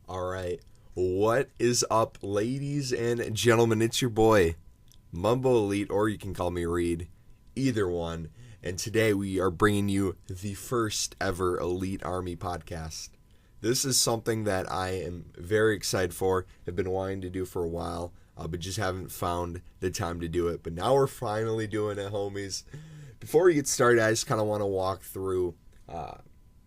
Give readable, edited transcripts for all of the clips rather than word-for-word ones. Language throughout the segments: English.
All right. What is up, ladies and gentlemen? It's your boy, MumboElite, or you can call me Reid, either one. And today we are bringing you the first ever Elite Army podcast. This is something that I am very excited for, have been wanting to do for a while, but just haven't found the time to do it. But now we're finally doing it, homies. Before we get started, I just kind of want to walk through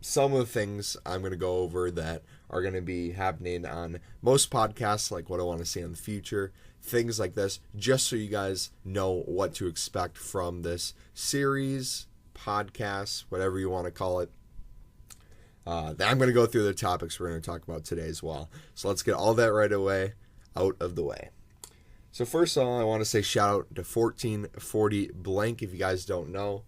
some of the things I'm going to go over that are going to be happening on most podcasts, like what I want to see in the future, things like this, just so you guys know what to expect from this series, podcast, whatever you want to call it. I'm going to go through the topics we're going to talk about today as well. So let's get all that right away out of the way. So first of all, I want to say shout out to 1440 Blank. If you guys don't know,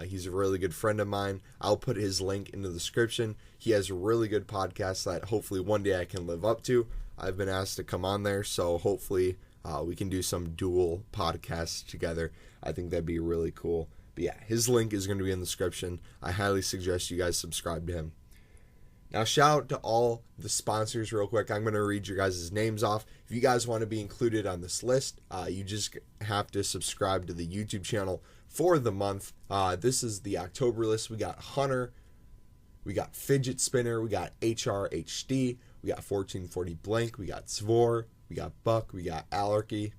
he's a really good friend of mine. I'll put his link in the description. He has a really good podcast that hopefully one day I can live up to. I've been asked to come on there, so hopefully we can do some dual podcasts together. I think that'd be really cool. But yeah, his link is going to be in the description. I highly suggest you guys subscribe to him. Now, shout out to all the sponsors real quick. I'm going to read your guys' names off. If you guys want to be included on this list, you just have to subscribe to the YouTube channel for the month. This is the October list. We got Hunter, we got Fidget Spinner, we got HRHD, we got 1440 Blank, we got Svor, we got Buck, we got Alarchy,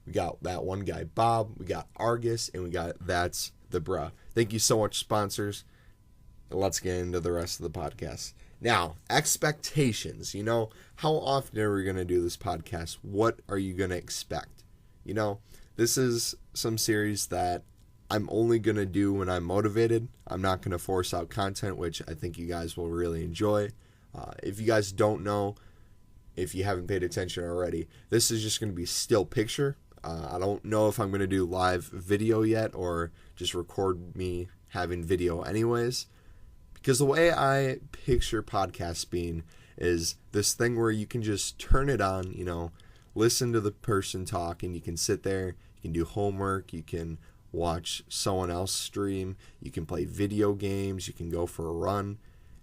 we got that one guy Bob, we got Argus, and we got That's the Bruh. Thank you so much, sponsors. Let's get into the rest of the podcast. Now, expectations. You know, how often are we going to do this podcast? What are you going to expect? You know, this is some series that I'm only going to do when I'm motivated. I'm not going to force out content, which I think you guys will really enjoy. If you guys don't know, if you haven't paid attention already, this is just going to be still picture. I don't know if I'm going to do live video yet or just record me having video anyways. Because the way I picture podcasts being is this thing where you can just turn it on, you know, listen to the person talk, and you can sit there, you can do homework, you can watch someone else stream, you can play video games, you can go for a run.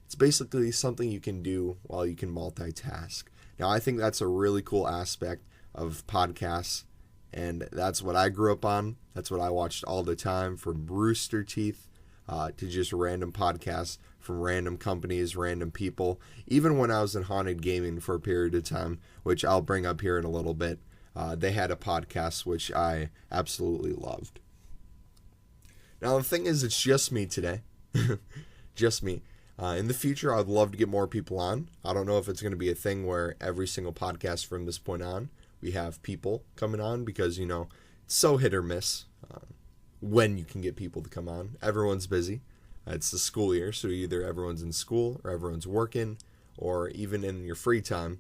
It's basically something you can do while you can multitask. Now, I think that's a really cool aspect of podcasts, and that's what I grew up on. That's what I watched all the time, from Rooster Teeth to just random podcasts from random companies, random people. Even when I was in haunted gaming for a period of time, which I'll bring up here in a little bit, they had a podcast which I absolutely loved. Now the thing is, it's just me today. Just me. In the future, I'd love to get more people on. I don't know if it's going to be a thing where every single podcast from this point on, we have people coming on, because, you know, it's so hit or miss when you can get people to come on. Everyone's busy. It's the school year, so either everyone's in school or everyone's working, or even in your free time,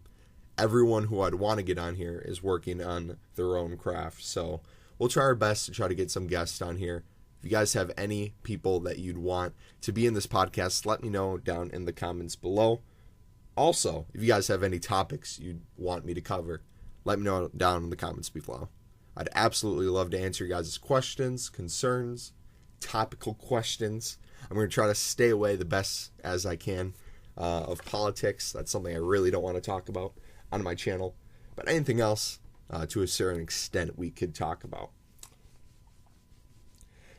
everyone who I'd want to get on here is working on their own craft. So we'll try our best to try to get some guests on here. If you guys have any people that you'd want to be in this podcast, let me know down in the comments below. Also, if you guys have any topics you'd want me to cover, let me know down in the comments below. I'd absolutely love to answer your guys' questions, concerns, topical questions. I'm going to try to stay away the best as I can of politics. That's something I really don't want to talk about on my channel. But anything else, to a certain extent, we could talk about.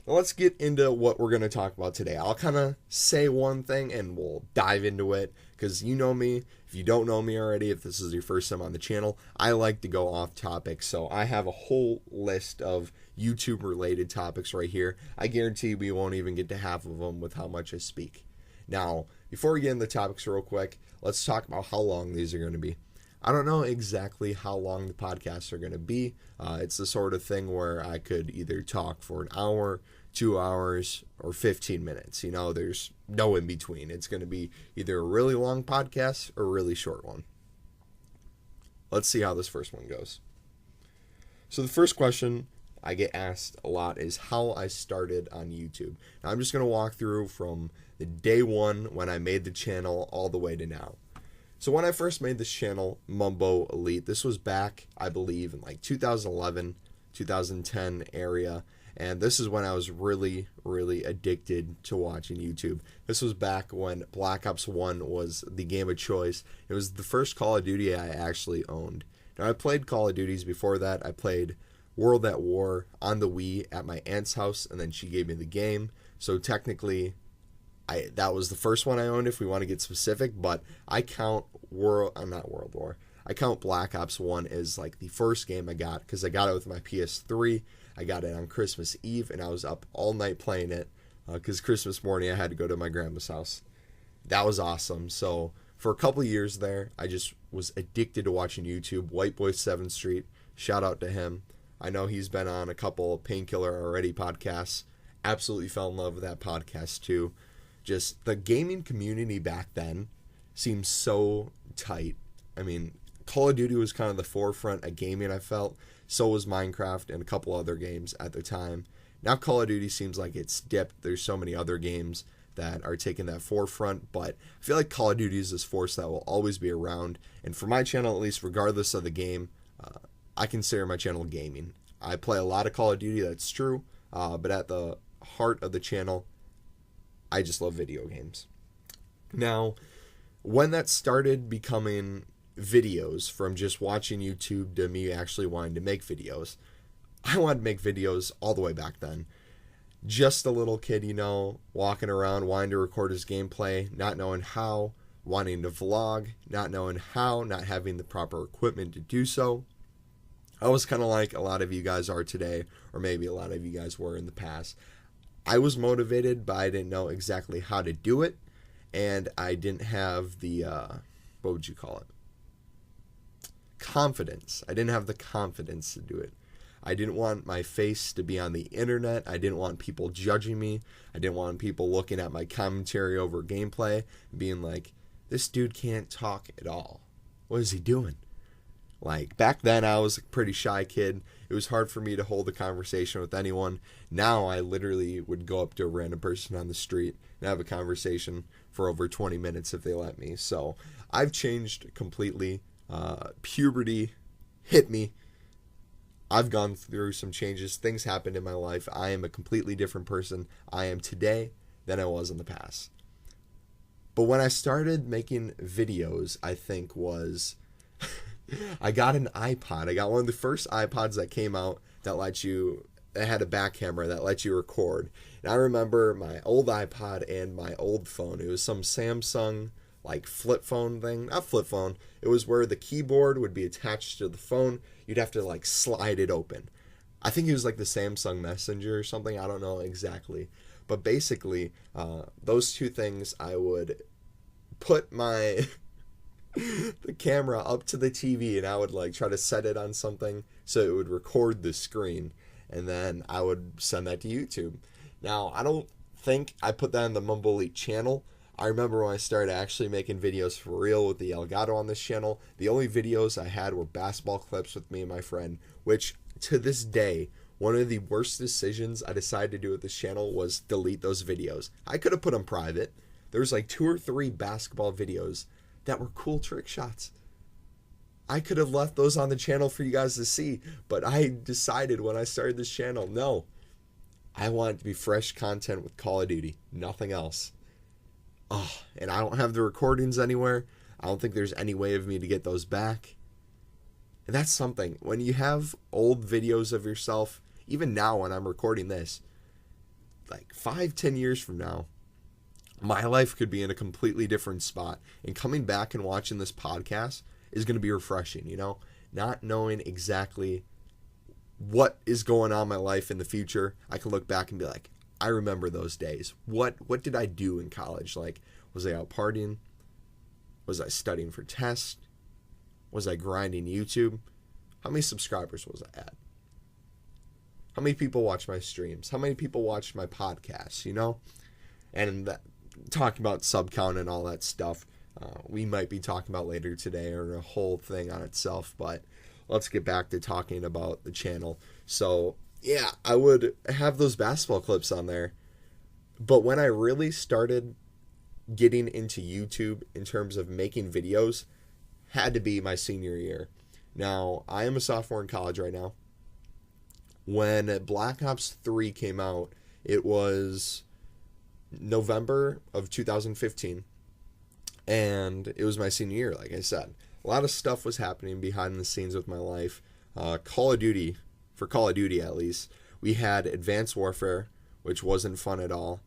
Now let's get into what we're going to talk about today. I'll kind of say one thing and we'll dive into it, because you know me. If you don't know me already, if this is your first time on the channel, I like to go off topic. So I have a whole list of YouTube related topics right here. I guarantee we won't even get to half of them with how much I speak. Now, before we get into the topics real quick, let's talk about how long these are going to be. I don't know exactly how long the podcasts are going to be. It's the sort of thing where I could either talk for an hour, 2 hours, or 15 minutes. You know, there's no in between. It's going to be either a really long podcast or a really short one. Let's see how this first one goes. So the first question I get asked a lot is how I started on YouTube. Now I'm just going to walk through from the day one when I made the channel all the way to now. So when I first made this channel, MumboElite, this was back, I believe, in like 2011, 2010 area. And this is when I was really, really addicted to watching YouTube. This was back when Black Ops 1 was the game of choice. It was the first Call of Duty I actually owned. Now, I played Call of Duties before that. I played World at War on the Wii at my aunt's house, and then she gave me the game. So technically, that was the first one I owned, if we want to get specific, but I count I count Black Ops 1 as like the first game I got, because I got it with my PS3. I got it on Christmas Eve, and I was up all night playing it, because Christmas morning I had to go to my grandma's house. That was awesome. So for a couple of years there, I just was addicted to watching YouTube. White Boy 7th Street, shout out to him. I know he's been on a couple Painkiller Already podcasts. Absolutely fell in love with that podcast too. Just the gaming community back then seemed so tight. I mean, Call of Duty was kind of the forefront of gaming, I felt. So was Minecraft and a couple other games at the time. Now Call of Duty seems like it's dipped. There's so many other games that are taking that forefront, but I feel like Call of Duty is this force that will always be around. And for my channel, at least, regardless of the game, I consider my channel gaming. I play a lot of Call of Duty, that's true, but at the heart of the channel, I just love video games. Now, when that started becoming videos, from just watching YouTube to me actually wanting to make videos, I wanted to make videos all the way back then. Just a little kid, walking around, wanting to record his gameplay, not knowing how, wanting to vlog, not knowing how, not having the proper equipment to do so. I was kind of like a lot of you guys are today, or maybe a lot of you guys were in the past. I was motivated, but I didn't know exactly how to do it, and I didn't have the, what would you call it? Confidence. I didn't have the confidence to do it. I didn't want my face to be on the internet. I didn't want people judging me. I didn't want people looking at my commentary over gameplay and being like, this dude can't talk at all. What is he doing? Like, back then I was a pretty shy kid. It was hard for me to hold a conversation with anyone. Now I literally would go up to a random person on the street and have a conversation for over 20 minutes if they let me. So I've changed completely. Puberty hit me. I've gone through some changes. Things happened in my life. I am a completely different person I am today than I was in the past. But when I started making videos, I think was I got an iPod. I got one of the first iPods that came out that had a back camera that let you record. And I remember my old iPod and my old phone. It was some Samsung like flip phone thing. Not flip phone. It was where the keyboard would be attached to the phone. You'd have to like slide it open. I think it was like the Samsung Messenger or something. I don't know exactly. But basically, those two things, I would put my the camera up to the TV and I would like try to set it on something so it would record the screen, and then I would send that to YouTube. Now, I don't think I put that on the MumboElite channel. I remember when I started actually making videos for real with the Elgato on this channel, the only videos I had were basketball clips with me and my friend, which to this day, one of the worst decisions I decided to do with this channel was delete those videos. I could have put them private. There was like 2 or 3 basketball videos that were cool trick shots. I could have left those on the channel for you guys to see, but I decided when I started this channel, no, I want it to be fresh content with Call of Duty, nothing else. Oh, and I don't have the recordings anywhere. I don't think there's any way of me to get those back. And that's something. When you have old videos of yourself, even now when I'm recording this, like 5-10 years from now, my life could be in a completely different spot. And coming back and watching this podcast is going to be refreshing, Not knowing exactly what is going on in my life in the future, I can look back and be like, I remember those days. What did I do in college? Like, was I out partying? Was I studying for tests? Was I grinding YouTube? How many subscribers was I at? How many people watch my streams? How many people watch my podcasts, And talking about sub count and all that stuff, we might be talking about later today, or a whole thing on itself, but let's get back to talking about the channel. So, yeah, I would have those basketball clips on there. But when I really started getting into YouTube in terms of making videos, had to be my senior year. Now, I am a sophomore in college right now. When Black Ops 3 came out, it was November of 2015, and it was my senior year, like I said. A lot of stuff was happening behind the scenes with my life. Call of Duty, for Call of Duty at least, we had Advanced Warfare, which wasn't fun at all,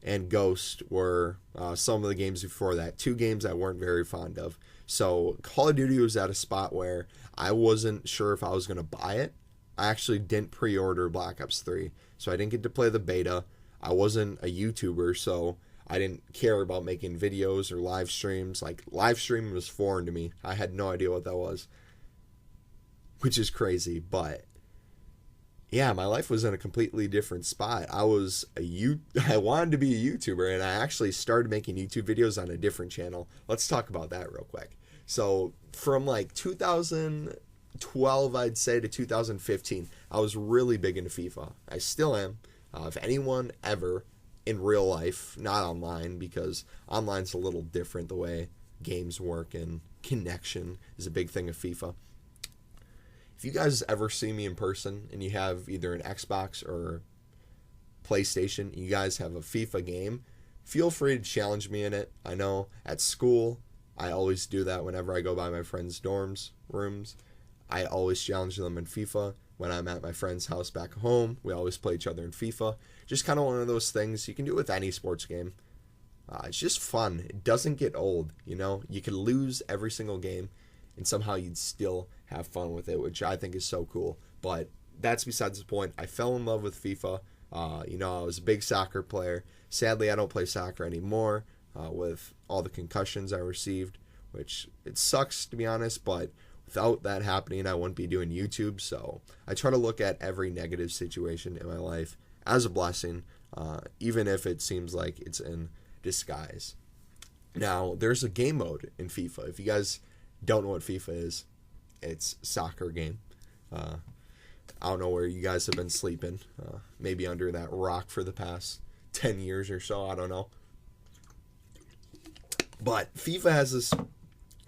and Ghost were some of the games before that. Two games I weren't very fond of. So Call of Duty was at a spot where I wasn't sure if I was going to buy it. I actually didn't pre-order Black Ops 3, so I didn't get to play the beta. I wasn't a YouTuber, so I didn't care about making videos or live streams. Like, live streaming was foreign to me. I had no idea what that was, which is crazy. But yeah, my life was in a completely different spot. I wanted to be a YouTuber, and I actually started making YouTube videos on a different channel. Let's talk about that real quick. So from like 2012, I'd say, to 2015, I was really big into FIFA. I still am. If anyone ever in real life, not online, because online's a little different the way games work, and connection is a big thing of FIFA. If you guys ever see me in person and you have either an Xbox or PlayStation, you guys have a FIFA game, feel free to challenge me in it. I know at school, I always do that whenever I go by my friends' dorms, rooms. I always challenge them in FIFA. When I'm at my friend's house back home, we always play each other in FIFA. Just kind of one of those things. You can do it with any sports game. It's just fun. It doesn't get old, you know? You can lose every single game, and somehow you'd still have fun with it, which I think is so cool. But that's besides the point. I fell in love with FIFA. I was a big soccer player. Sadly, I don't play soccer anymore with all the concussions I received, which it sucks, to be honest, but without that happening, I wouldn't be doing YouTube. So I try to look at every negative situation in my life as a blessing, even if it seems like it's in disguise. Now, there's a game mode in FIFA. If you guys don't know what FIFA is, it's a soccer game. I don't know where you guys have been sleeping. Maybe under that rock for the past 10 years or so. I don't know. But FIFA has this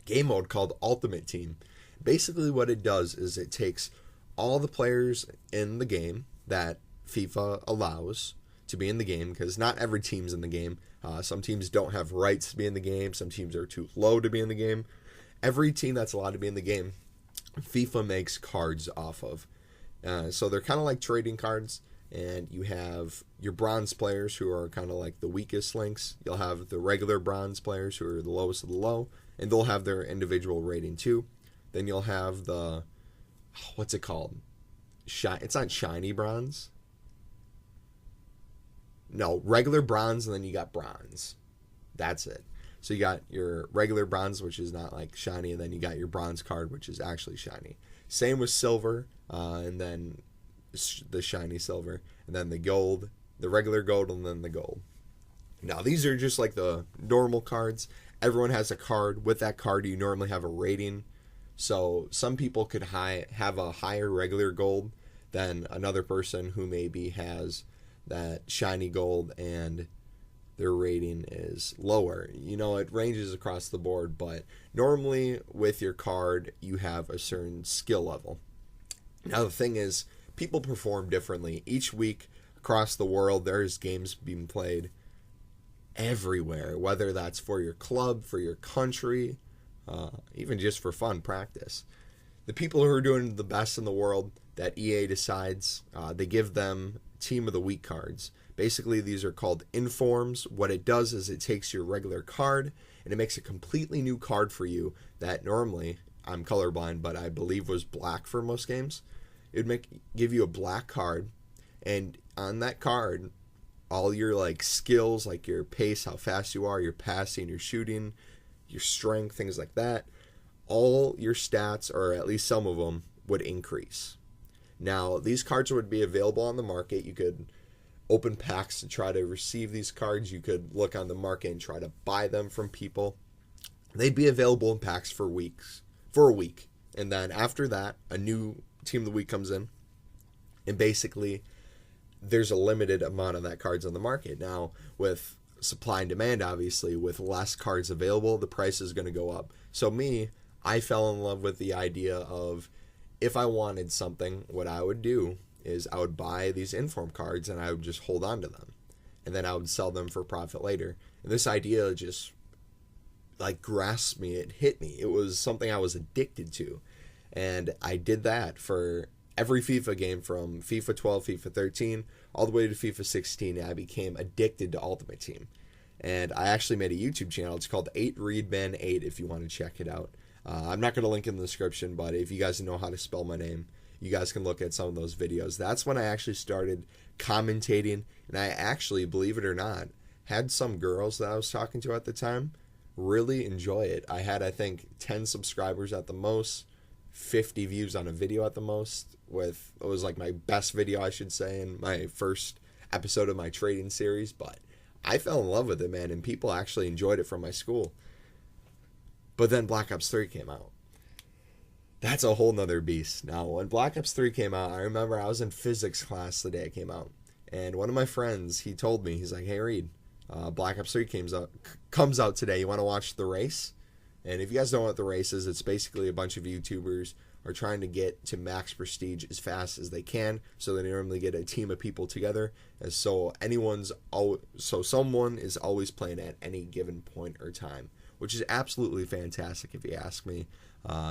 game mode called Ultimate Team. Basically what it does is it takes all the players in the game that FIFA allows to be in the game, because not every team's in the game. Some teams don't have rights to be in the game. Some teams are too low to be in the game. Every team that's allowed to be in the game, FIFA makes cards off of. So they're kind of like trading cards, and you have your bronze players who are kind of like the weakest links. You'll have the regular bronze players who are the lowest of the low, and they'll have their individual rating too. Then you'll have the, what's it called? It's not shiny bronze. No, regular bronze, and then you got bronze. That's it. So you got your regular bronze, which is not like shiny, and then you got your bronze card, which is actually shiny. Same with silver, and then the shiny silver, and then the gold, the regular gold, and then the gold. Now, these are just like the normal cards. Everyone has a card. With that card, you normally have a rating. So some people could have a higher regular gold than another person who maybe has that shiny gold and their rating is lower. It ranges across the board, but normally with your card, you have a certain skill level. Now, the thing is, people perform differently. Each week across the world, there's games being played everywhere, whether that's for your club, for your country, even just for fun practice. The people who are doing the best in the world that EA decides, they give them Team of the Week cards. Basically, these are called informs. What it does is it takes your regular card and it makes a completely new card for you that normally, I'm colorblind, but I believe was black for most games. It would give you a black card, and on that card, all your like skills, like your pace, how fast you are, your passing, your shooting, your strength, things like that, all your stats, or at least some of them, would increase. Now, these cards would be available on the market. You could open packs to try to receive these cards. You could look on the market and try to buy them from people. They'd be available in packs for a week. And then after that, a new Team of the Week comes in. And basically, there's a limited amount of that cards on the market. Now, with supply and demand, obviously, with less cards available, the price is going to go up. So I fell in love with the idea of, if I wanted something, what I would do is I would buy these inform cards and I would just hold on to them. And then I would sell them for profit later. And this idea just like grasped me. It hit me. It was something I was addicted to. And I did that for every FIFA game from FIFA 12, FIFA 13, all the way to FIFA 16. I became addicted to Ultimate Team. And I actually made a YouTube channel. It's called 8ReidMan8 if you want to check it out. I'm not going to link in the description, but if you guys know how to spell my name, you guys can look at some of those videos. That's when I actually started commentating, and I actually, believe it or not, had some girls that I was talking to at the time really enjoy it. I had, I think, 10 subscribers at the most, 50 views on a video at the most. It was like my best video, I should say, in my first episode of my trading series, but I fell in love with it, man, and people actually enjoyed it from my school. But then Black Ops 3 came out. That's a whole nother beast. Now, when Black Ops 3 came out, I remember I was in physics class the day it came out. And one of my friends, he told me, he's like, hey, Reid, Black Ops 3 comes out today. You want to watch the race? And if you guys don't know what the race is, it's basically a bunch of YouTubers are trying to get to max prestige as fast as they can. So they normally get a team of people together. And so someone is always playing at any given point or time, which is absolutely fantastic if you ask me.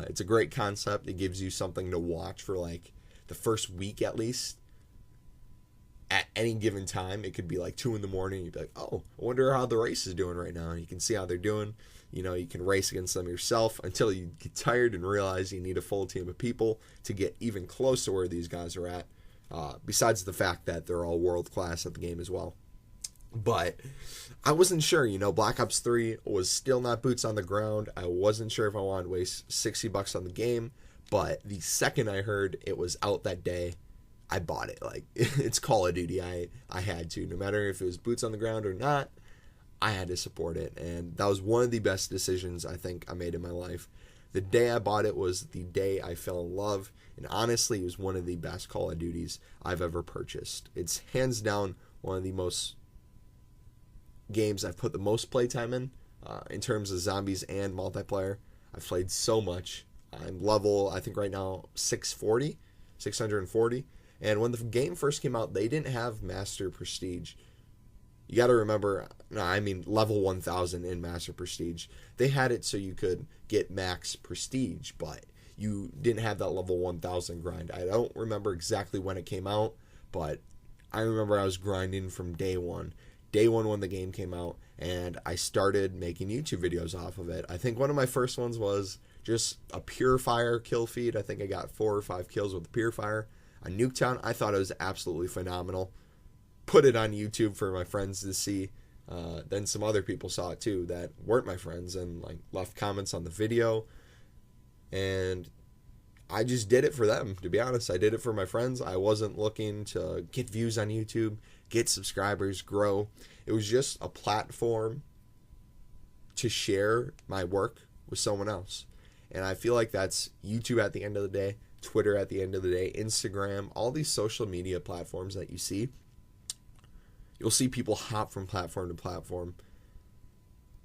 It's a great concept. It gives you something to watch for like the first week at least. At any given time, it could be like 2 in the morning. You'd be like, oh, I wonder how the race is doing right now. You can see how they're doing. You know, you can race against them yourself until you get tired and realize you need a full team of people to get even close to where these guys are at. Besides the fact that they're all world class at the game as well. But I wasn't sure, you know, Black Ops 3 was still not boots on the ground. I wasn't sure if I wanted to waste $60 on the game, but the second I heard it was out that day, I bought it. Like, it's Call of Duty. I had to. No matter if it was boots on the ground or not, I had to support it. And that was one of the best decisions I think I made in my life. The day I bought it was the day I fell in love. And honestly, it was one of the best Call of Duties I've ever purchased. It's hands down one of the most games I've put the most playtime in terms of zombies and multiplayer. I've played so much. I'm level, I think right now, 640. And when the game first came out, they didn't have Master Prestige. You got to remember, level 1000 in Master Prestige. They had it so you could get max Prestige, but you didn't have that level 1000 grind. I don't remember exactly when it came out, but I remember I was grinding from day one. Day one when the game came out, and I started making YouTube videos off of it. I think one of my first ones was just a Purifier kill feed. I think I got 4 or 5 kills with the Purifier. A Nuketown, I thought it was absolutely phenomenal. Put it on YouTube for my friends to see. Then some other people saw it too that weren't my friends and like left comments on the video. And I just did it for them, to be honest. I did it for my friends. I wasn't looking to get views on YouTube, get subscribers, grow. It was just a platform to share my work with someone else. And I feel like that's YouTube at the end of the day, Twitter at the end of the day, Instagram, all these social media platforms that you see. You'll see people hop from platform to platform.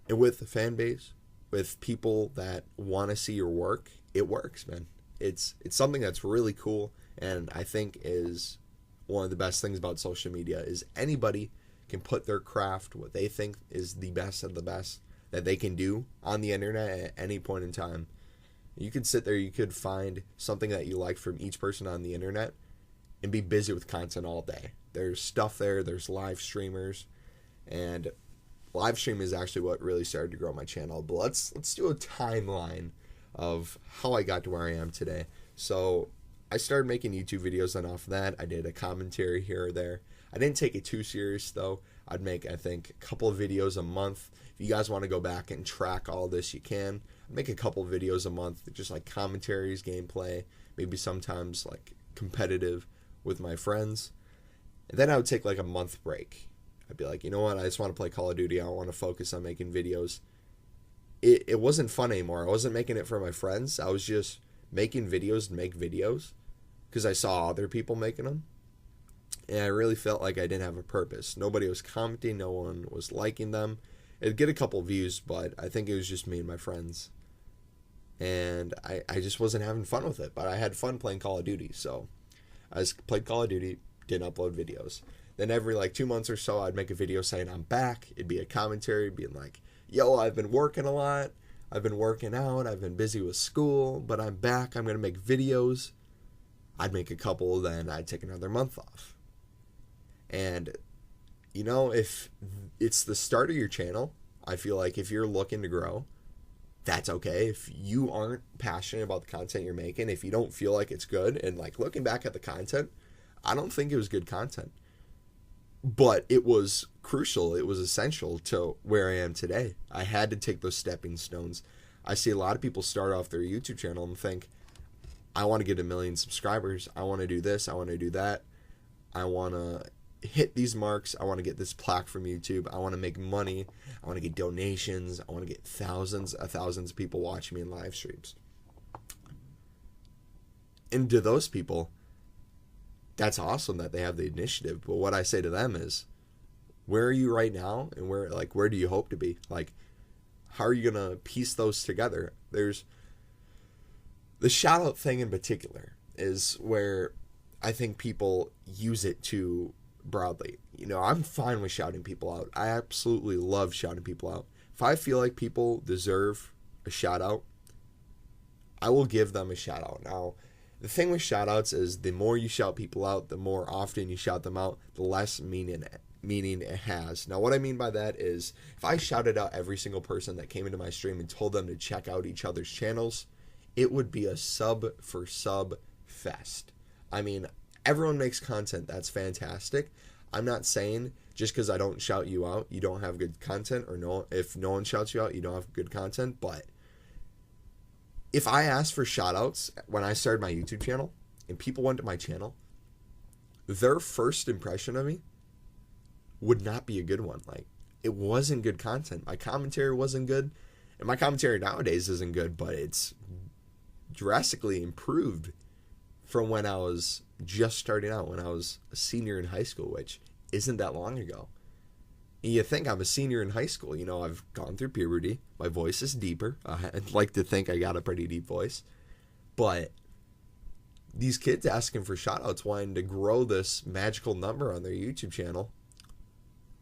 And with the fan base, with people that want to see your work, it works, man. It's something that's really cool, and I think is one of the best things about social media is anybody can put their craft, what they think is the best of the best that they can do on the internet at any point in time. You could sit there, you could find something that you like from each person on the internet and be busy with content all day. There's stuff there, there's live streamers, and live stream is actually what really started to grow my channel. But let's do a timeline of how I got to where I am today. So I started making YouTube videos, and off that I did a commentary here or there. I didn't take it too serious though. I'd make, I think, a couple of videos a month. If you guys want to go back and track all this, you can. I'd make a couple of videos a month, just like commentaries, gameplay, maybe sometimes like competitive with my friends. And then I would take like a month break. I'd be like, you know what, I just want to play Call of Duty. I don't want to focus on making videos. It wasn't fun anymore. I wasn't making it for my friends. I was just making videos to make videos because I saw other people making them. And I really felt like I didn't have a purpose. Nobody was commenting. No one was liking them. It'd get a couple views, but I think it was just me and my friends. And I just wasn't having fun with it. But I had fun playing Call of Duty. So I just played Call of Duty, didn't upload videos. Then every like 2 months or so, I'd make a video saying I'm back. It'd be a commentary being like, yo, I've been working a lot. I've been working out. I've been busy with school, but I'm back. I'm going to make videos. I'd make a couple, then I'd take another month off. And, you know, if it's the start of your channel, I feel like if you're looking to grow, that's okay. If you aren't passionate about the content you're making, if you don't feel like it's good, and like looking back at the content, I don't think it was good content. But it was crucial. It was essential to where I am today. I had to take those stepping stones. I see a lot of people start off their YouTube channel and think, I want to get 1 million subscribers. I want to do this. I want to do that. I want to hit these marks. I want to get this plaque from YouTube. I want to make money. I want to get donations. I want to get thousands of people watching me in live streams. And to those people, that's awesome that they have the initiative. But what I say to them is, where are you right now? And where do you hope to be? Like, how are you going to piece those together? There's the shout out thing in particular is where I think people use it too broadly. You know, I'm fine with shouting people out. I absolutely love shouting people out. If I feel like people deserve a shout out, I will give them a shout out. Now, the thing with shout outs is the more you shout people out, the more often you shout them out, the less meaning it has. Now, what I mean by that is if I shouted out every single person that came into my stream and told them to check out each other's channels, it would be a sub for sub fest. I mean, everyone makes content. That's fantastic. I'm not saying just because I don't shout you out, you don't have good content, or if no one shouts you out, you don't have good content. But if I asked for shout outs when I started my YouTube channel and people went to my channel, their first impression of me would not be a good one. Like, it wasn't good content. My commentary wasn't good. And my commentary nowadays isn't good, but it's drastically improved from when I was just starting out, when I was a senior in high school, which isn't that long ago. And you think I'm a senior in high school. You know, I've gone through puberty. My voice is deeper. I'd like to think I got a pretty deep voice. But these kids asking for shout-outs, wanting to grow this magical number on their YouTube channel,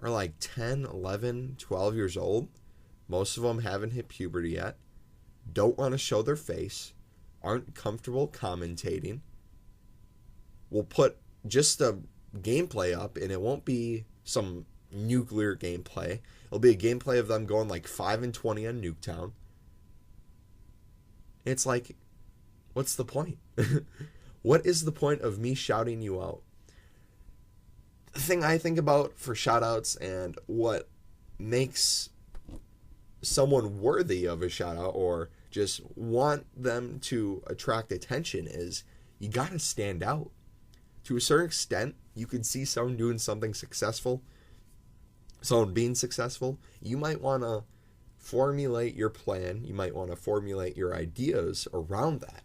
are like 10, 11, 12 years old. Most of them haven't hit puberty yet. Don't want to show their face. Aren't comfortable commentating. We'll put just a gameplay up, and it won't be some nuclear gameplay. It'll be a gameplay of them going like 5-20 on Nuketown. It's like, what's the point? What is the point of me shouting you out? The thing I think about for shoutouts and what makes someone worthy of a shout out or just want them to attract attention is you gotta stand out. To a certain extent, you can see someone doing something successful, someone being successful. You might want to formulate your plan. You might want to formulate your ideas around that.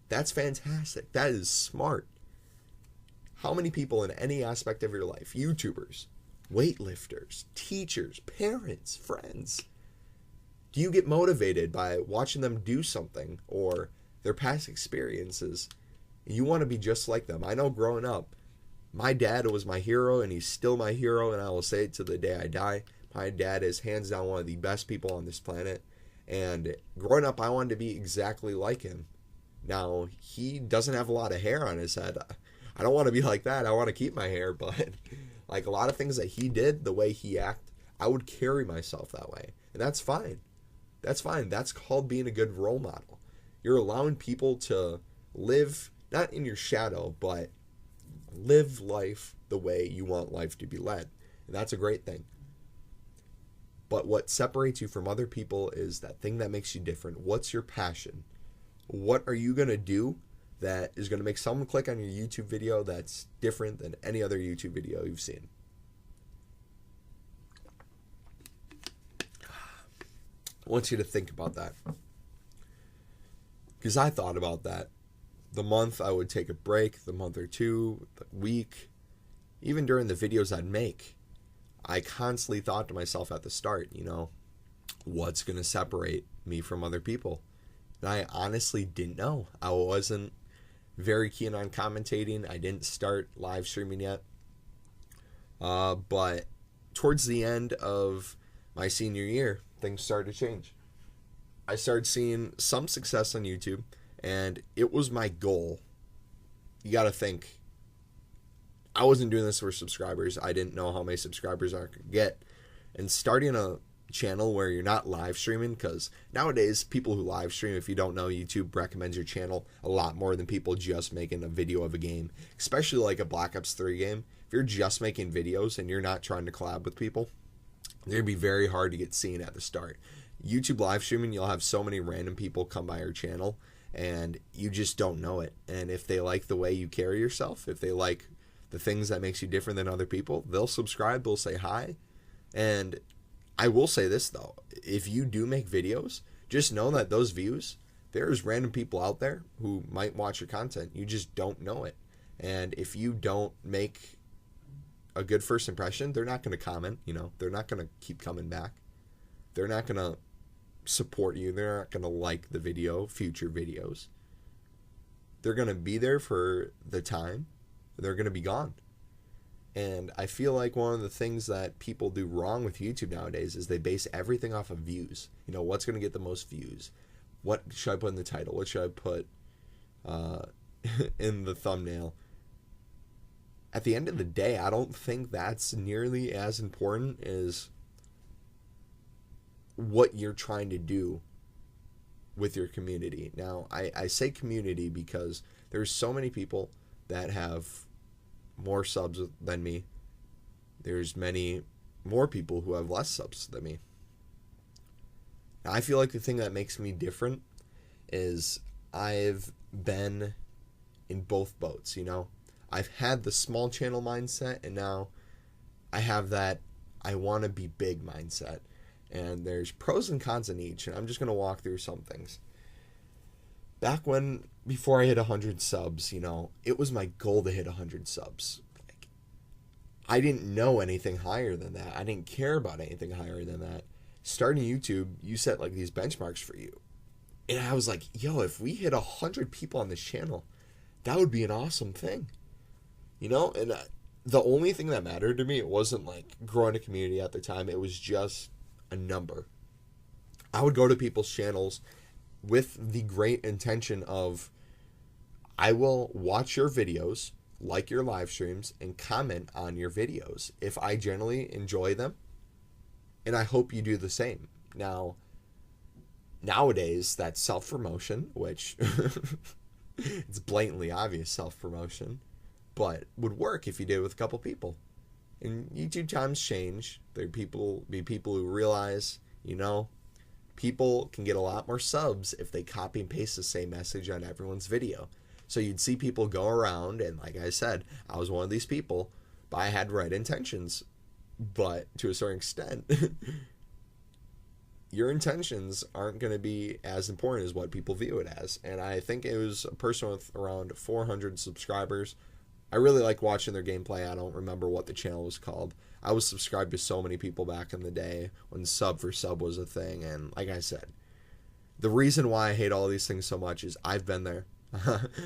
That's fantastic. That is smart. How many people in any aspect of your life, YouTubers, weightlifters, teachers, parents, friends, do you get motivated by watching them do something or their past experiences? You want to be just like them. I know growing up, my dad was my hero, and he's still my hero, and I will say it to the day I die. My dad is hands down one of the best people on this planet, and growing up, I wanted to be exactly like him. Now, he doesn't have a lot of hair on his head. I don't want to be like that. I want to keep my hair, but like a lot of things that he did, the way he acted, I would carry myself that way, and that's fine. That's fine. That's called being a good role model. You're allowing people to live, not in your shadow, but live life the way you want life to be led. And that's a great thing. But what separates you from other people is that thing that makes you different. What's your passion? What are you going to do that is going to make someone click on your YouTube video that's different than any other YouTube video you've seen? I want you to think about that. Because I thought about that. The month I would take a break, the month or two, the week, even during the videos I'd make, I constantly thought to myself at the start, you know, what's going to separate me from other people? And I honestly didn't know. I wasn't very keen on commentating. I didn't start live streaming yet. But towards the end of my senior year, things started to change. I started seeing some success on YouTube, and it was my goal. You got to think, I wasn't doing this for subscribers. I didn't know how many subscribers I could get. And starting a channel where you're not live streaming, because nowadays people who live stream, if you don't know, YouTube recommends your channel a lot more than people just making a video of a game, especially like a Black Ops 3 game. If you're just making videos and you're not trying to collab with people, they're going to be very hard to get seen at the start. YouTube live streaming, you'll have so many random people come by your channel and you just don't know it. And if they like the way you carry yourself, if they like the things that makes you different than other people, they'll subscribe, they'll say hi. And I will say this though, if you do make videos, just know that those views, there's random people out there who might watch your content. You just don't know it. And if you don't make a good first impression, they're not going to comment, they're not going to keep coming back. They're not going to support you. They're not going to like the video, future videos. They're going to be there for the time. They're going to be gone. And I feel like one of the things that people do wrong with YouTube nowadays is they base everything off of views. What's going to get the most views? What should I put in the title? What should I put in the thumbnail? At the end of the day, I don't think that's nearly as important as what you're trying to do with your community. Now, I say community because there's so many people that have more subs than me. There's many more people who have less subs than me. Now, I feel like the thing that makes me different is I've been in both boats, I've had the small channel mindset, and now I have that I want to be big mindset. And there's pros and cons in each, and I'm just going to walk through some things. Back before I hit 100 subs, it was my goal to hit 100 subs. I didn't know anything higher than that. I didn't care about anything higher than that. Starting YouTube, you set like these benchmarks for you. And I was like, if we hit 100 people on this channel, that would be an awesome thing. And the only thing that mattered to me, it wasn't like growing a community at the time. It was just a number. I would go to people's channels with the great intention of, I will watch your videos, like your live streams, and comment on your videos if I generally enjoy them. And I hope you do the same. Now, nowadays, that's self-promotion, which it's blatantly obvious self-promotion, but would work if you did it with a couple people. And YouTube times change. There be people who realize, people can get a lot more subs if they copy and paste the same message on everyone's video. So you'd see people go around, and like I said, I was one of these people, but I had right intentions. But to a certain extent, your intentions aren't going to be as important as what people view it as. And I think it was a person with around 400 subscribers. I really like watching their gameplay. I don't remember what the channel was called. I was subscribed to so many people back in the day when sub for sub was a thing. And like I said, the reason why I hate all these things so much is I've been there.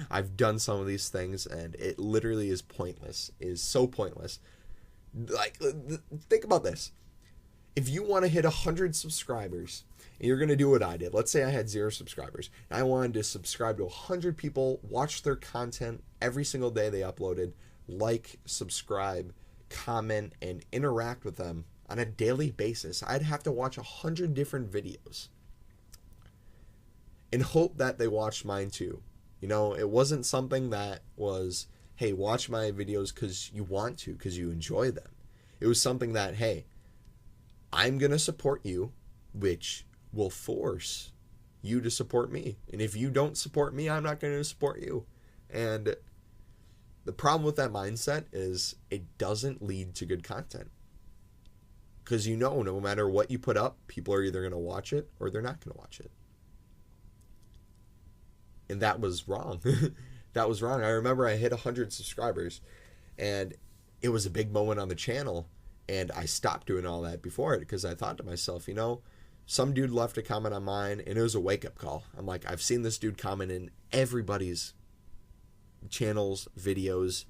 I've done some of these things, and it literally is pointless. It is so pointless. Like, think about this. If you want to hit 100 subscribers, and you're going to do what I did. Let's say I had 0 subscribers, and I wanted to subscribe to 100 people, watch their content every single day they uploaded, like, subscribe, comment, and interact with them on a daily basis. I'd have to watch 100 different videos and hope that they watched mine too. It wasn't something that was, hey, watch my videos because you want to, because you enjoy them. It was something that, hey, I'm going to support you, which will force you to support me. And if you don't support me, I'm not going to support you. And the problem with that mindset is it doesn't lead to good content. Because no matter what you put up, people are either going to watch it or they're not going to watch it. And that was wrong. That was wrong. I remember I hit 100 subscribers, and it was a big moment on the channel, and I stopped doing all that before it because I thought to myself, some dude left a comment on mine, and it was a wake-up call. I'm like, I've seen this dude comment in everybody's channels, videos,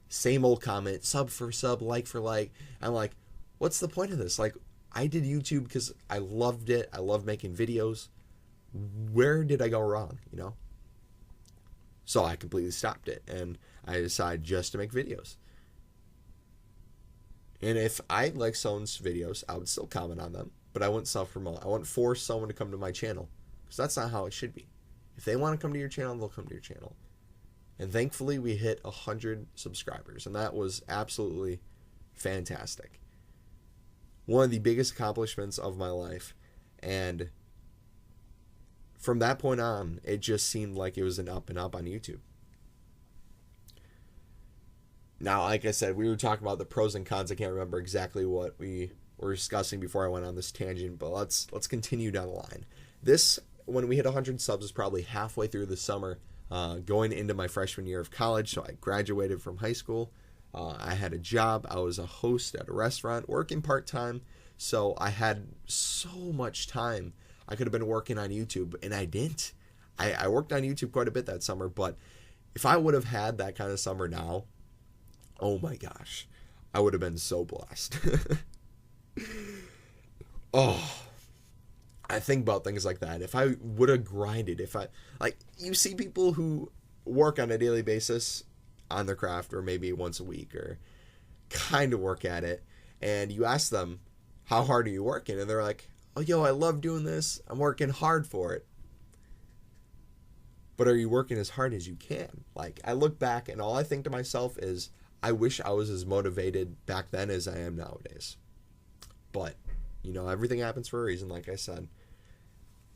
same old comment, sub for sub, like for like. I'm like, what's the point of this? Like, I did YouTube because I loved it. I love making videos. Where did I go wrong, you know? So I completely stopped it, and I decided just to make videos. And if I like someone's videos, I would still comment on them, but I wouldn't self-promote. I wouldn't force someone to come to my channel, because that's not how it should be. If they want to come to your channel, they'll come to your channel. And thankfully, we hit 100 subscribers, and that was absolutely fantastic. One of the biggest accomplishments of my life, and from that point on, it just seemed like it was an up and up on YouTube. Now, like I said, we were talking about the pros and cons. I can't remember exactly what we were discussing before I went on this tangent, but let's continue down the line. This, when we hit 100 subs, is probably halfway through the summer, going into my freshman year of college. So I graduated from high school. I had a job. I was a host at a restaurant, working part-time. So I had so much time. I could have been working on YouTube, and I didn't. I worked on YouTube quite a bit that summer, but if I would have had that kind of summer now, oh my gosh, I would have been so blessed. Oh, I think about things like that. If I would have grinded, you see people who work on a daily basis on their craft, or maybe once a week, or kind of work at it, and you ask them, how hard are you working? And they're like, oh, yo, I love doing this. I'm working hard for it. But are you working as hard as you can? Like, I look back and all I think to myself is, I wish I was as motivated back then as I am nowadays. But, you know, everything happens for a reason, like I said.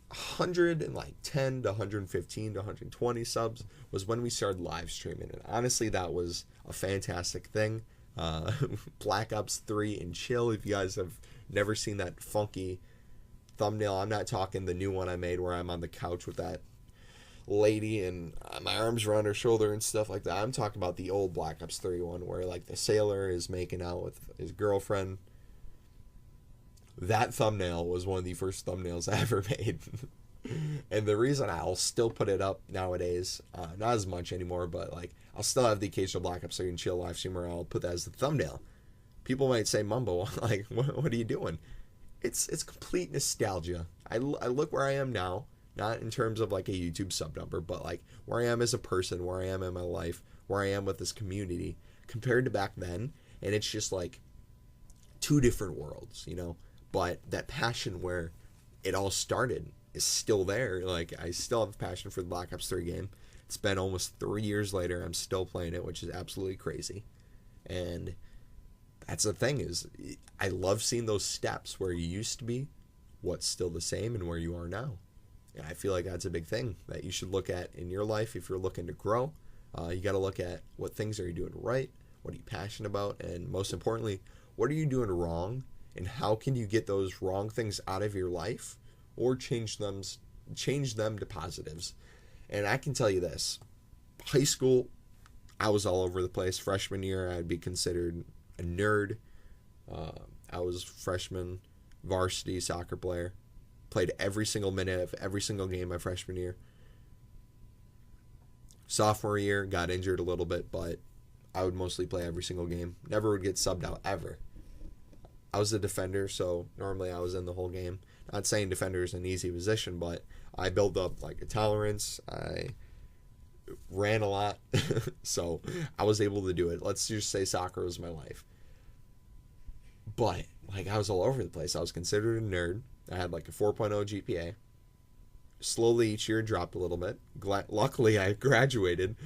110 to 115 to 120 subs was when we started live streaming. And honestly, that was a fantastic thing. Black Ops 3 and chill. If you guys have never seen that funky thumbnail, I'm not talking the new one I made where I'm on the couch with that lady and my arms around her shoulder and stuff like that. I'm talking about the old Black Ops 3 one where like the sailor is making out with his girlfriend. That thumbnail was one of the first thumbnails I ever made. And the reason I'll still put it up nowadays, not as much anymore, but like I'll still have the occasional Black Ops 3 and chill live stream where I'll put that as the thumbnail. People might say, Mumbo, like, what are you doing? It's complete nostalgia. I look where I am now, not in terms of like a YouTube sub number, but like where I am as a person, where I am in my life, where I am with this community compared to back then. And it's just like two different worlds, you know, but that passion where it all started is still there. Like, I still have a passion for the Black Ops 3 game. It's been almost 3 years later. I'm still playing it, which is absolutely crazy. And that's the thing, is I love seeing those steps where you used to be, what's still the same, and where you are now. And I feel like that's a big thing that you should look at in your life if you're looking to grow. You got to look at what things are you doing right, what are you passionate about, and most importantly, what are you doing wrong, and how can you get those wrong things out of your life or change them to positives. And I can tell you this, high school, I was all over the place. Freshman year, I'd be considered a nerd. I was freshman varsity soccer player. Played every single minute of every single game my freshman year. Sophomore year, got injured a little bit, but I would mostly play every single game. Never would get subbed out, ever. I was a defender, so normally I was in the whole game. Not saying defender is an easy position, but I built up like a tolerance. I ran a lot, so I was able to do it. Let's just say soccer was my life. But like, I was all over the place. I was considered a nerd. I had like a 4.0 GPA. Slowly each year dropped a little bit. Luckily, I graduated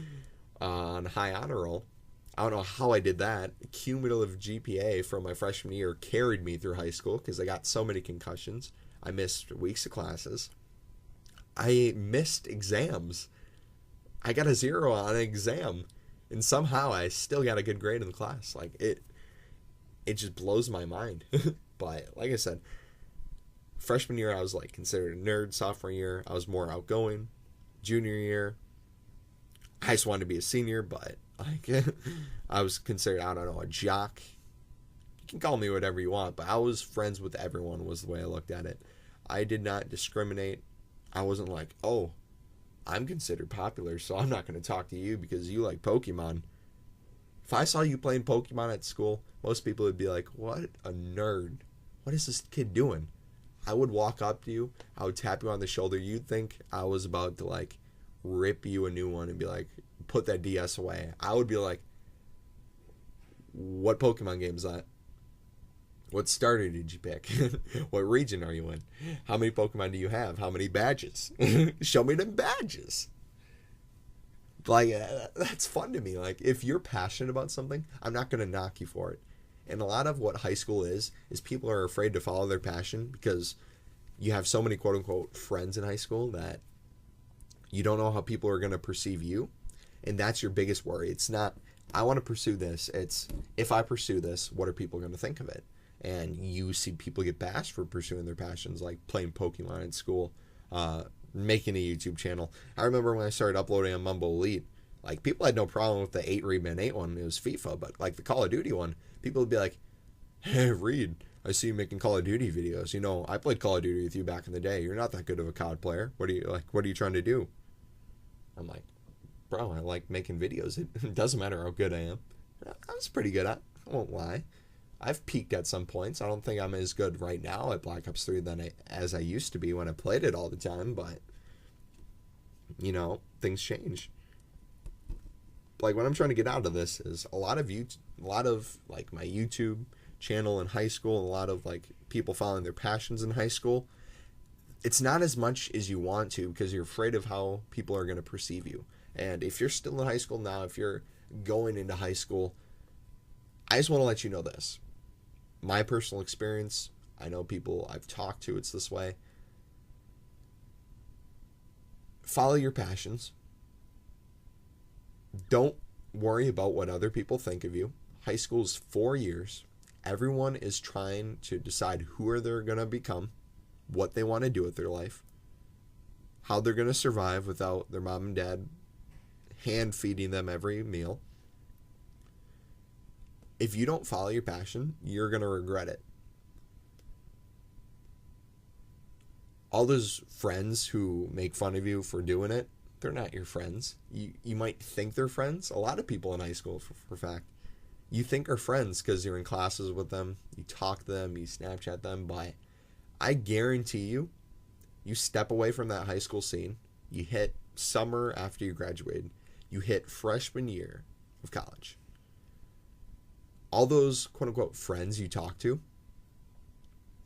on high honor roll. I don't know how I did that. Cumulative GPA from my freshman year carried me through high school because I got so many concussions. I missed weeks of classes. I missed exams. I got a 0 on an exam, and somehow I still got a good grade in the class. Like, it just blows my mind. But like I said, freshman year I was like considered a nerd. Sophomore year I was more outgoing. Junior year I just wanted to be a senior, but like I was considered, I don't know, a jock. You can call me whatever you want, but I was friends with everyone was the way I looked at it. I did not discriminate. I wasn't like, oh, I'm considered popular, so I'm not going to talk to you because you like Pokemon. If I saw you playing Pokemon at school, most people would be like, what a nerd. What is this kid doing? I would walk up to you. I would tap you on the shoulder. You'd think I was about to, like, rip you a new one and be like, put that DS away. I would be like, what Pokemon game is that? What starter did you pick? What region are you in? How many Pokemon do you have? How many badges? Show me them badges. Like, that's fun to me. Like, if you're passionate about something, I'm not going to knock you for it. And a lot of what high school is people are afraid to follow their passion because you have so many quote-unquote friends in high school that you don't know how people are going to perceive you. And that's your biggest worry. It's not, I want to pursue this. It's, if I pursue this, what are people going to think of it? And you see people get bashed for pursuing their passions, like playing Pokemon in school, making a YouTube channel. I remember when I started uploading on MumboElite, like, people had no problem with the 8 Reidman 8 one. It was FIFA, but like the Call of Duty one, people would be like, hey, Reid, I see you making Call of Duty videos. You know, I played Call of Duty with you back in the day. You're not that good of a COD player. What are you trying to do? I'm like, bro, I like making videos. It doesn't matter how good I am. I was pretty good at it. I won't lie. I've peaked at some points. I don't think I'm as good right now at Black Ops 3 as I used to be when I played it all the time, but, you know, things change. Like, what I'm trying to get out of this is a lot of like my YouTube channel in high school, and a lot of like people following their passions in high school. It's not as much as you want to because you're afraid of how people are going to perceive you. And if you're still in high school now, if you're going into high school, I just want to let you know this. My personal experience, I know people I've talked to, it's this way. Follow your passions. Don't worry about what other people think of you. High school is 4 years. Everyone is trying to decide who they're going to become, what they want to do with their life, how they're going to survive without their mom and dad hand feeding them every meal. If you don't follow your passion, you're going to regret it. All those friends who make fun of you for doing it, they're not your friends. You might think they're friends. A lot of people in high school, for a fact, you think are friends because you're in classes with them, you talk to them, you Snapchat them, but I guarantee you, you step away from that high school scene, you hit summer after you graduated, you hit freshman year of college. All those quote-unquote friends you talk to,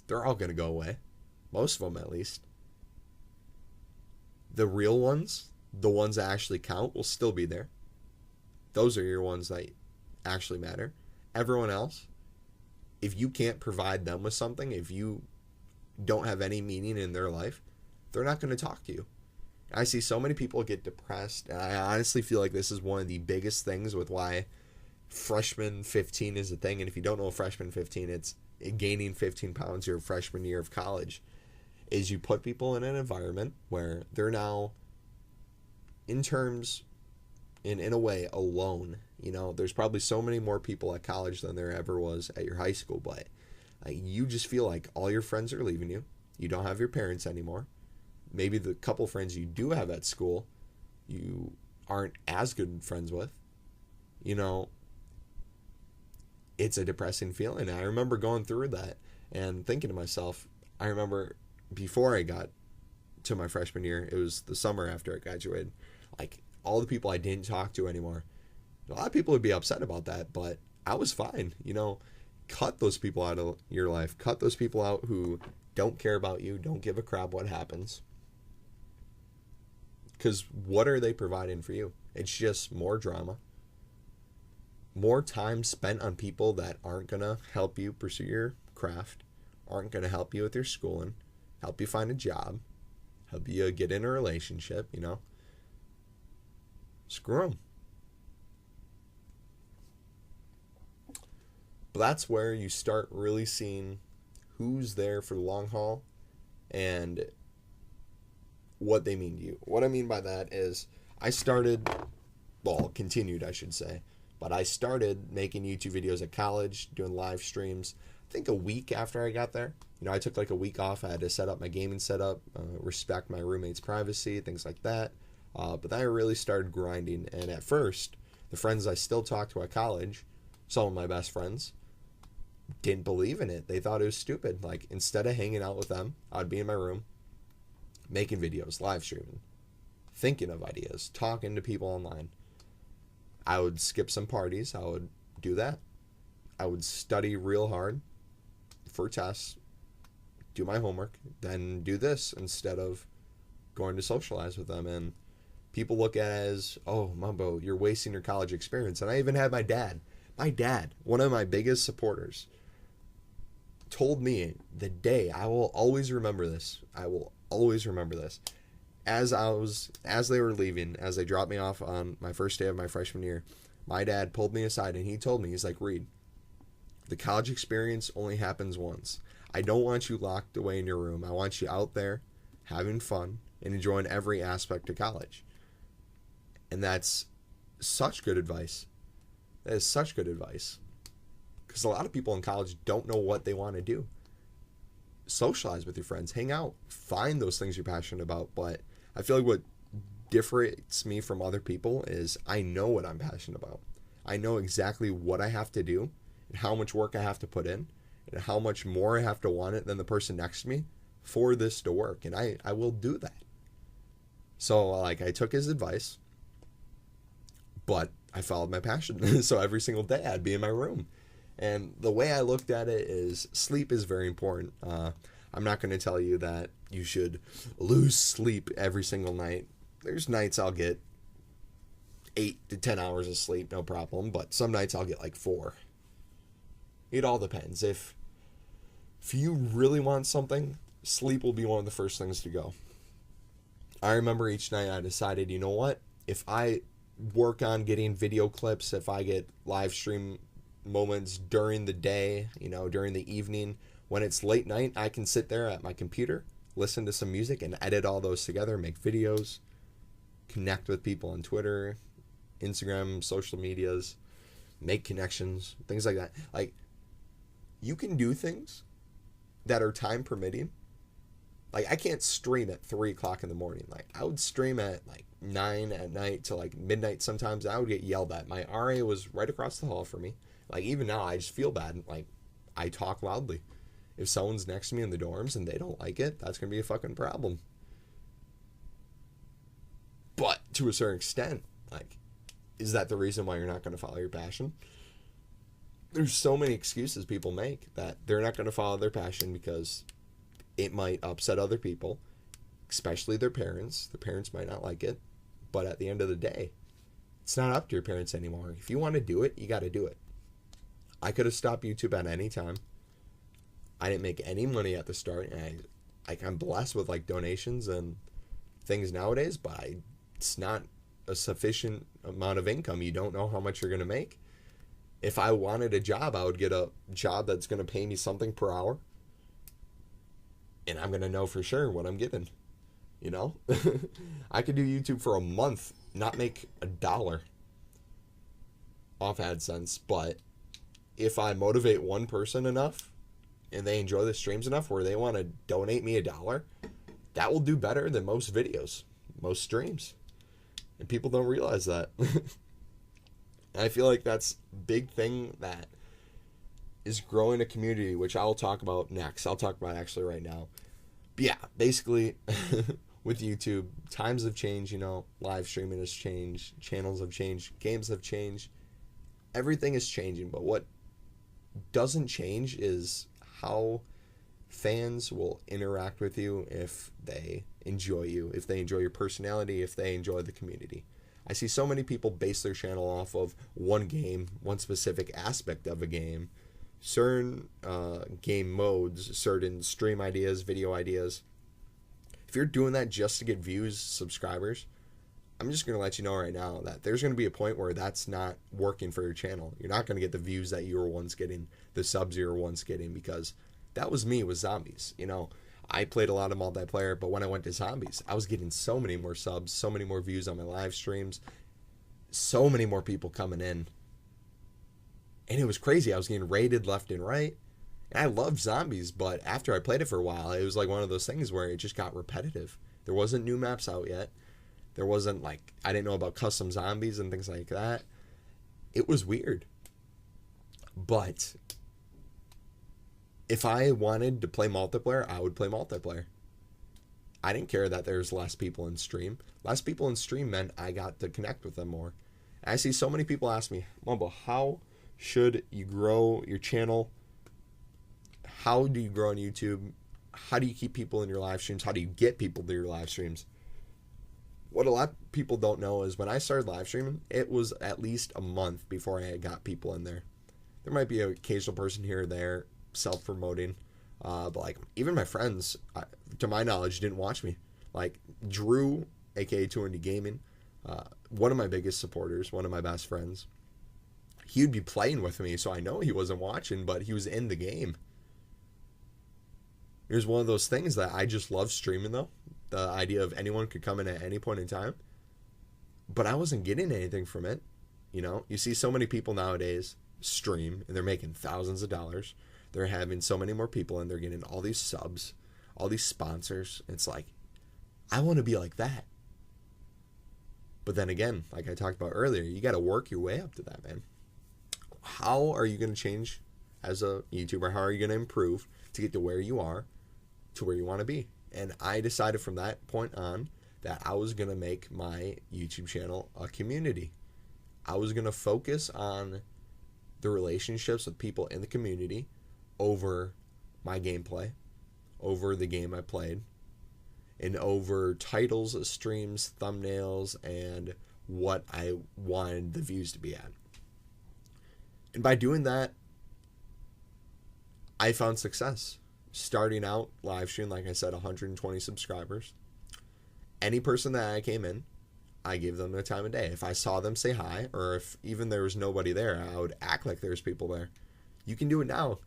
they're all going to go away. Most of them, at least. The real ones, the ones that actually count, will still be there. Those are your ones that actually matter. Everyone else, if you can't provide them with something, if you don't have any meaning in their life, they're not going to talk to you. I see so many people get depressed, and I honestly feel like this is one of the biggest things with why freshman 15 is a thing. And if you don't know freshman 15, it's gaining 15 pounds your freshman year of college. Is you put people in an environment where they're now, in a way, alone. You know, there's probably so many more people at college than there ever was at your high school, but you just feel like all your friends are leaving you. You don't have your parents anymore. Maybe the couple friends you do have at school, you aren't as good friends with. You know, it's a depressing feeling. I remember going through that and thinking to myself, I remember before I got to my freshman year, it was the summer after I graduated, like all the people I didn't talk to anymore. A lot of people would be upset about that, but I was fine. You know, cut those people out of your life. Cut those people out who don't care about you, don't give a crap what happens. Because what are they providing for you? It's just more drama. More time spent on people that aren't going to help you pursue your craft, aren't going to help you with your schooling, help you find a job, help you get in a relationship, you know. Screw them. But that's where you start really seeing who's there for the long haul and what they mean to you. What I mean by that is continued, I should say. But I started making YouTube videos at college, doing live streams, I think a week after I got there. You know, I took like a week off. I had to set up my gaming setup, respect my roommate's privacy, things like that. But then I really started grinding, and at first, the friends I still talk to at college, some of my best friends, didn't believe in it. They thought it was stupid. Like, instead of hanging out with them, I'd be in my room, making videos, live streaming, thinking of ideas, talking to people online. I would skip some parties. I would do that. I would study real hard for tests, do my homework, then do this instead of going to socialize with them. And people look at it as, oh, Mumbo, you're wasting your college experience. And I even had my dad, one of my biggest supporters, told me the day, I will always remember this. I will always remember this. As they were leaving, as they dropped me off on my first day of my freshman year, my dad pulled me aside and he told me, he's like, Reid, the college experience only happens once. I don't want you locked away in your room. I want you out there having fun and enjoying every aspect of college. And that's such good advice. That is such good advice. Because a lot of people in college don't know what they want to do. Socialize with your friends, hang out, find those things you're passionate about. But I feel like what differentiates me from other people is I know what I'm passionate about. I know exactly what I have to do and how much work I have to put in and how much more I have to want it than the person next to me for this to work. And I will do that. So, like, I took his advice, but I followed my passion. So every single day I'd be in my room. And the way I looked at it is sleep is very important. I'm not going to tell you that you should lose sleep every single night. There's nights I'll get 8 to 10 hours of sleep, no problem. But some nights I'll get like 4. It all depends. If you really want something, sleep will be one of the first things to go. I remember each night I decided, you know what? If I work on getting video clips, if I get live stream moments during the day, during the evening, when it's late night, I can sit there at my computer, listen to some music, and edit all those together, make videos, connect with people on Twitter, Instagram, social medias, make connections, things like that. Like, you can do things that are time permitting. Like, I can't stream at 3 o'clock in the morning. Like, I would stream at like 9 at night to like midnight sometimes. I would get yelled at. My RA was right across the hall from me. Like, even now, I just feel bad. Like, I talk loudly. If someone's next to me in the dorms and they don't like it, that's going to be a fucking problem. But to a certain extent, like, is that the reason why you're not going to follow your passion? There's so many excuses people make that they're not going to follow their passion because it might upset other people, especially their parents. The parents might not like it. But at the end of the day, it's not up to your parents anymore. If you want to do it, you got to do it. I could have stopped YouTube at any time. I didn't make any money at the start. And I'm blessed with like donations and things nowadays, but it's not a sufficient amount of income. You don't know how much you're going to make. If I wanted a job, I would get a job that's going to pay me something per hour. And I'm going to know for sure what I'm getting. I could do YouTube for a month, not make $1 off AdSense. But if I motivate one person enough and they enjoy the streams enough where they want to donate me $1, that will do better than most videos, most streams. And people don't realize that. I feel like that's a big thing that is growing a community, which I'll talk about next. I'll talk about actually right now. But yeah, basically with YouTube, times have changed, live streaming has changed, channels have changed, games have changed. Everything is changing, but what doesn't change is how fans will interact with you if they enjoy you, if they enjoy your personality, if they enjoy the community. I see so many people base their channel off of one game, one specific aspect of a game, certain game modes, certain stream ideas, video ideas. If you're doing that just to get views, subscribers, I'm just going to let you know right now that there's going to be a point where that's not working for your channel. You're not going to get the views that you were once getting, the subs you were once getting, because that was me with zombies. I played a lot of multiplayer, but when I went to zombies, I was getting so many more subs, so many more views on my live streams, so many more people coming in. And it was crazy. I was getting raided left and right. And I loved zombies, but after I played it for a while, it was like one of those things where it just got repetitive. There wasn't new maps out yet. There wasn't like, I didn't know about custom zombies and things like that. It was weird. But if I wanted to play multiplayer, I would play multiplayer. I didn't care that there's less people in stream. Less people in stream meant I got to connect with them more. And I see so many people ask me, Mumbo, how should you grow your channel? How do you grow on YouTube? How do you keep people in your live streams? How do you get people to your live streams? What a lot of people don't know is when I started live streaming, it was at least a month before I got people in there. There might be an occasional person here or there self-promoting, but like even my friends, to my knowledge, didn't watch me. Like Drew, aka 2 Gaming, one of my biggest supporters, one of my best friends, he would be playing with me, so I know he wasn't watching, but he was in the game. It was one of those things that I just love streaming, though. The idea of anyone could come in at any point in time. But I wasn't getting anything from it. You know, you see so many people nowadays stream, and they're making thousands of dollars. They're having so many more people, and they're getting all these subs, all these sponsors. It's like, I want to be like that. But then again, like I talked about earlier, you got to work your way up to that, man. How are you going to change as a YouTuber? How are you going to improve to get to where you are, to where you want to be? And I decided from that point on that I was going to make my YouTube channel a community. I was going to focus on the relationships with people in the community over my gameplay, over the game I played, and over titles, streams, thumbnails, and what I wanted the views to be at. And by doing that, I found success. Starting out live stream, like I said, 120 subscribers. Any person that I came in, I gave them the time of day. If I saw them, say hi, or if even there was nobody there, I would act like there's people there. You can do it now.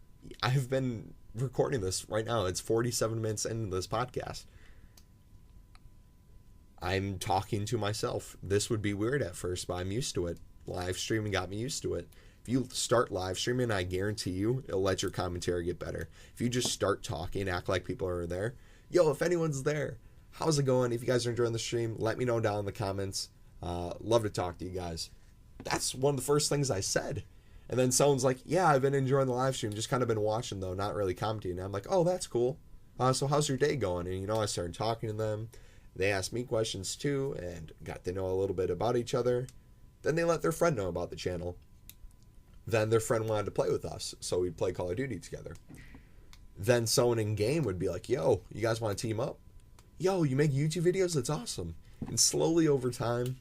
I've been recording this right now. It's 47 minutes into this podcast. I'm talking to myself. This would be weird at first, but I'm used to it. Live streaming got me used to it. If you start live streaming, I guarantee you, it'll let your commentary get better. If you just start talking, act like people are there. Yo, if anyone's there, how's it going? If you guys are enjoying the stream, let me know down in the comments. Love to talk to you guys. That's one of the first things I said. And then someone's like, yeah, I've been enjoying the live stream. Just kind of been watching, though, not really commenting. And I'm like, oh, that's cool. So how's your day going? And, I started talking to them. They asked me questions, too, and got to know a little bit about each other. Then they let their friend know about the channel. Then their friend wanted to play with us, so we'd play Call of Duty together. Then someone in game would be like, yo, you guys want to team up? Yo, you make YouTube videos? That's awesome. And slowly over time,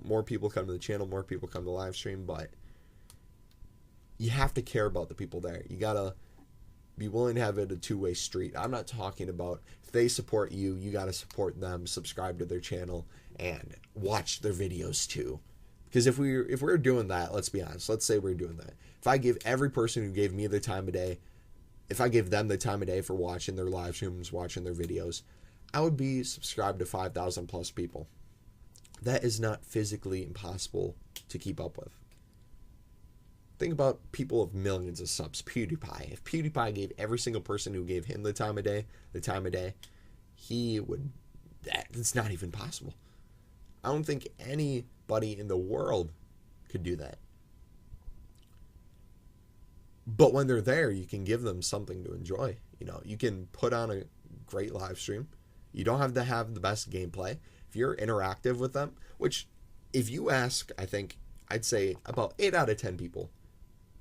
more people come to the channel, more people come to live stream, but you have to care about the people there. You got to be willing to have it a two-way street. I'm not talking about if they support you, you got to support them, subscribe to their channel, and watch their videos too. Because if we're doing that, let's be honest, let's say we're doing that. If I give every person who gave me the time of day, if I give them the time of day for watching their live streams, watching their videos, I would be subscribed to 5,000 plus people. That is not physically impossible to keep up with. Think about people of millions of subs. PewDiePie. If PewDiePie gave every single person who gave him the time of day, he would, it's not even possible. I don't think anybody in the world could do that. But when they're there, you can give them something to enjoy. You can put on a great live stream. You don't have to have the best gameplay. If you're interactive with them, which if you ask, I think I'd say about 8 out of 10 people,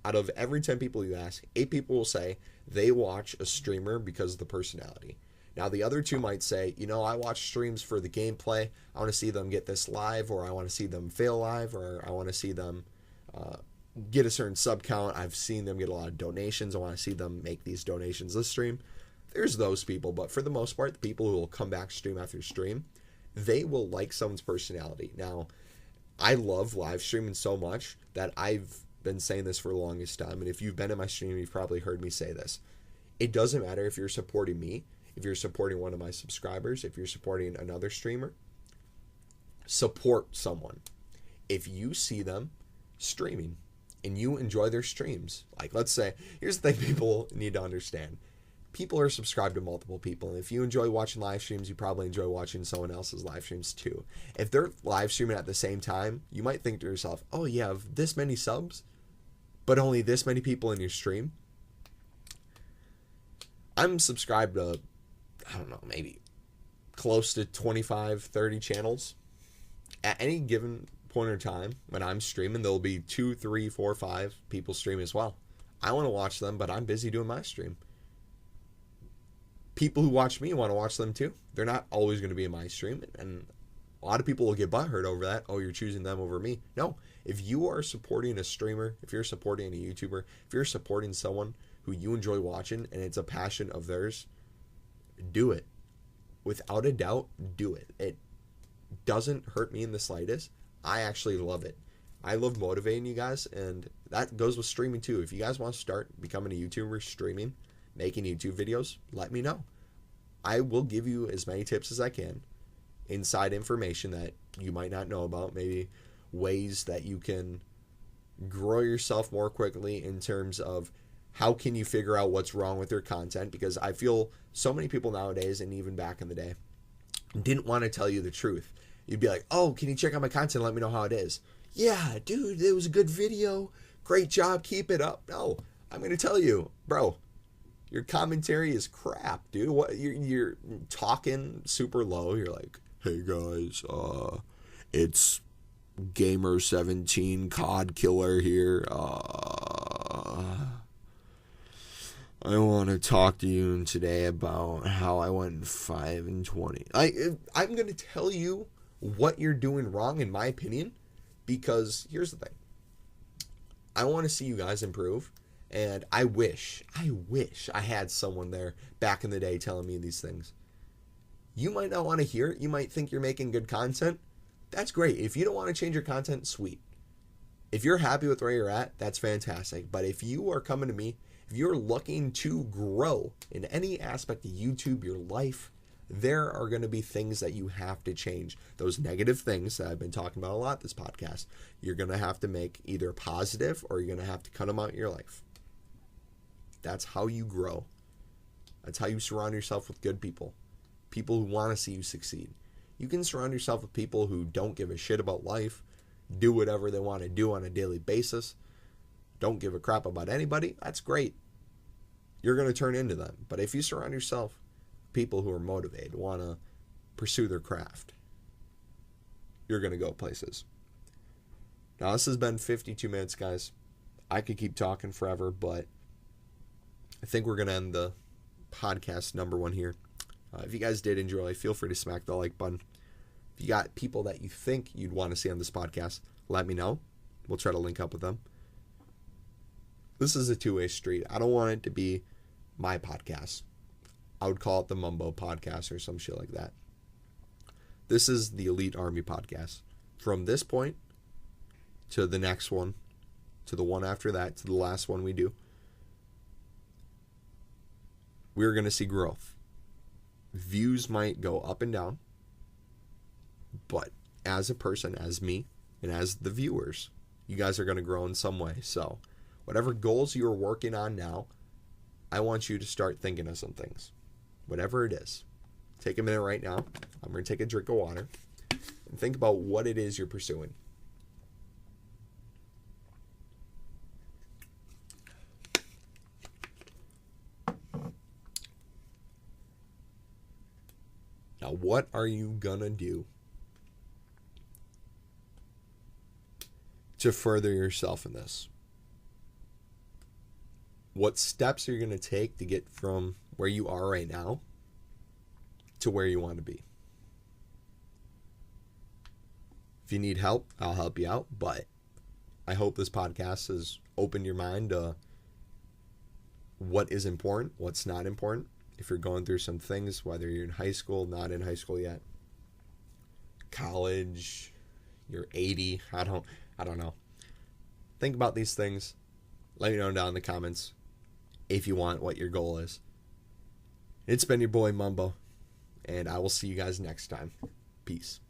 out of every 10 people you ask, 8 people will say they watch a streamer because of the personality. Now, the other 2 might say, I watch streams for the gameplay. I want to see them get this live, or I want to see them fail live, or I want to see them get a certain sub count. I've seen them get a lot of donations. I want to see them make these donations this stream. There's those people, but for the most part, the people who will come back stream after stream, they will like someone's personality. Now, I love live streaming so much that I've been saying this for the longest time, and if you've been in my stream, you've probably heard me say this. It doesn't matter if you're supporting me, if you're supporting one of my subscribers, if you're supporting another streamer, support someone. If you see them streaming and you enjoy their streams, like let's say, here's the thing people need to understand. people are subscribed to multiple people. And if you enjoy watching live streams, you probably enjoy watching someone else's live streams too. If they're live streaming at the same time, you might think to yourself, oh, you have this many subs, but only this many people in your stream. I'm subscribed to, I don't know, maybe close to 25, 30 channels. At any given point in time, when I'm streaming, there'll be 2, 3, 4, 5 people stream as well. I want to watch them, but I'm busy doing my stream. People who watch me want to watch them too. They're not always going to be in my stream, and a lot of people will get butthurt over that. Oh, you're choosing them over me. No, if you are supporting a streamer, if you're supporting a YouTuber, if you're supporting someone who you enjoy watching and it's a passion of theirs, do it. Without a doubt, do it. It doesn't hurt me in the slightest. I actually love it. I love motivating you guys, and that goes with streaming too. If you guys want to start becoming a YouTuber, streaming, making YouTube videos, let me know. I will give you as many tips as I can, inside information that you might not know about, maybe ways that you can grow yourself more quickly in terms of how can you figure out what's wrong with your content, because I feel so many people nowadays, and even back in the day, didn't want to tell you the truth. You'd be like, oh, can you check out my content and let me know how it is? Yeah, dude, it was a good video. Great job. Keep it up. No, I'm going to tell you, bro, your commentary is crap, dude. What you're talking super low. You're like, hey guys, it's Gamer17 COD Killer here. I want to talk to you today about how I went 5-20. I'm going to tell you what you're doing wrong, in my opinion, because here's the thing. I want to see you guys improve, and I wish I had someone there back in the day telling me these things. You might not want to hear it. You might think you're making good content. That's great. If you don't want to change your content, sweet. If you're happy with where you're at, that's fantastic. But if you are coming to me, if you're looking to grow in any aspect of YouTube, your life, there are going to be things that you have to change. Those negative things that I've been talking about a lot this podcast, you're going to have to make either positive, or you're going to have to cut them out of your life. That's how you grow. That's how you surround yourself with good people. People who want to see you succeed. You can surround yourself with people who don't give a shit about life, do whatever they want to do on a daily basis, don't give a crap about anybody. That's great. You're going to turn into them. But if you surround yourself with people who are motivated, want to pursue their craft, you're going to go places. Now, this has been 52 minutes, guys. I could keep talking forever, but I think we're going to end the podcast number 1 here. If you guys did enjoy, feel free to smack the like button. If you got people that you think you'd want to see on this podcast, let me know. We'll try to link up with them. This is a two-way street. I don't want it to be my podcast. I would call it the Mumbo podcast or some shit like that. This is the Elite Army podcast. From this point to the next one, to the one after that, to the last one we do, we're going to see growth. Views might go up and down, but as a person, as me, and as the viewers, you guys are going to grow in some way. So whatever goals you're working on now, I want you to start thinking of some things. Whatever it is. Take a minute right now. I'm going to take a drink of water and think about what it is you're pursuing. Now, what are you going to do to further yourself in this? What steps are you going to take to get from where you are right now to where you want to be? If you need help, I'll help you out, but I hope this podcast has opened your mind to what is important, what's not important. If you're going through some things, whether you're in high school, not in high school yet, college, you're 80, I don't know. Think about these things. Let me know down in the comments if you want what your goal is. It's been your boy Mumbo, and I will see you guys next time. Peace.